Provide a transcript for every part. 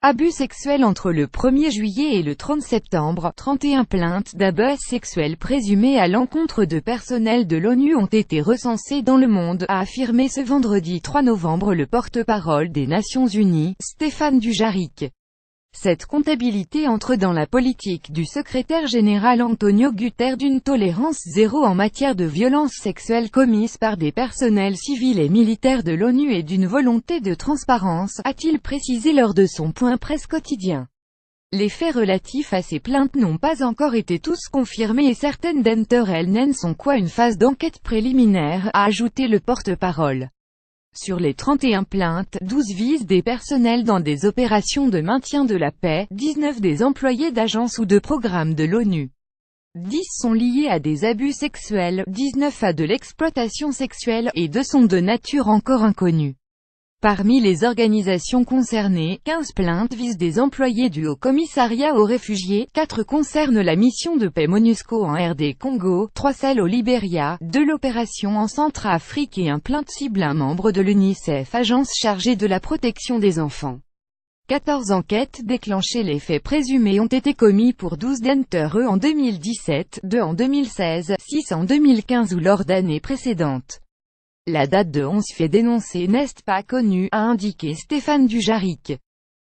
Abus sexuels entre le 1er juillet et le 30 septembre, 31 plaintes d'abus sexuels présumés à l'encontre de personnel de l'ONU ont été recensées dans le monde, a affirmé ce vendredi 3 novembre le porte-parole des Nations Unies, Stéphane Dujarric. Cette comptabilité entre dans la politique du secrétaire général Antonio Guterres d'une tolérance zéro en matière de violences sexuelles commises par des personnels civils et militaires de l'ONU et d'une volonté de transparence, a-t-il précisé lors de son point presse quotidien. Les faits relatifs à ces plaintes n'ont pas encore été tous confirmés et certaines d'entre elles n'en sont qu'à une phase d'enquête préliminaire, a ajouté le porte-parole. Sur les 31 plaintes, 12 visent des personnels dans des opérations de maintien de la paix, 19 des employés d'agences ou de programmes de l'ONU. 10 sont liés à des abus sexuels, 19 à de l'exploitation sexuelle, et 2 sont de nature encore inconnue. Parmi les organisations concernées, 15 plaintes visent des employés du Haut-Commissariat aux réfugiés, 4 concernent la mission de paix MONUSCO en RD Congo, 3 celles au Libéria, 2 l'opération en Centrafrique et un plainte cible un membre de l'UNICEF, agence chargée de la protection des enfants. 14 enquêtes déclenchées. Les faits présumés ont été commis pour 12 d'entre eux en 2017, 2 en 2016, 6 en 2015 ou lors d'années précédentes. La date de 11 faits dénoncés n'est pas connue, a indiqué Stéphane Dujarric.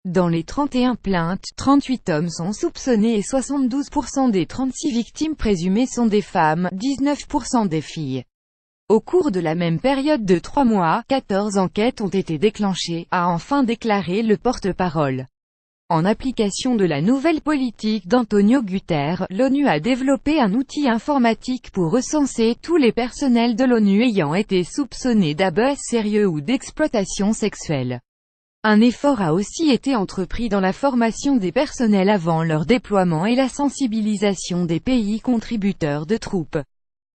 Dans les 31 plaintes, 38 hommes sont soupçonnés et 72% des 36 victimes présumées sont des femmes, 19% des filles. Au cours de la même période de 3 mois, 14 enquêtes ont été déclenchées, a enfin déclaré le porte-parole. En application de la nouvelle politique d'Antonio Guterres, l'ONU a développé un outil informatique pour recenser tous les personnels de l'ONU ayant été soupçonnés d'abus sérieux ou d'exploitation sexuelle. Un effort a aussi été entrepris dans la formation des personnels avant leur déploiement et la sensibilisation des pays contributeurs de troupes.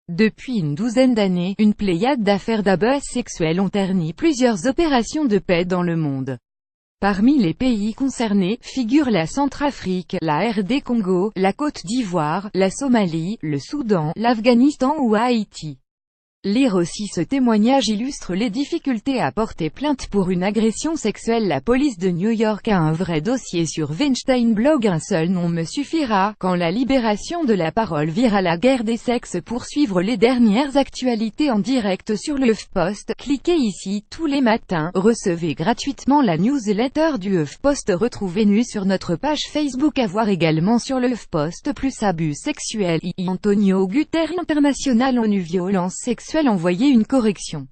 Depuis une douzaine d'années, une pléiade d'affaires d'abus sexuels ont terni plusieurs opérations de paix dans le monde. Parmi les pays concernés, figurent la Centrafrique, la RD Congo, la Côte d'Ivoire, la Somalie, le Soudan, l'Afghanistan ou Haïti. Lire aussi ce témoignage illustre les difficultés à porter plainte pour une agression sexuelle. La police de New York a un vrai dossier sur Weinstein. Blog. Un seul nom me suffira. Quand la libération de la parole vire à la guerre des sexes. Pour suivre les dernières actualités en direct sur le HuffPost, cliquez ici. Tous les matins, recevez gratuitement la newsletter du HuffPost. Retrouvez-nous sur notre page Facebook. À voir également sur le HuffPost. Plus abus sexuels. Antonio Guterres international ONU violence sexuelle. Envoyer une correction.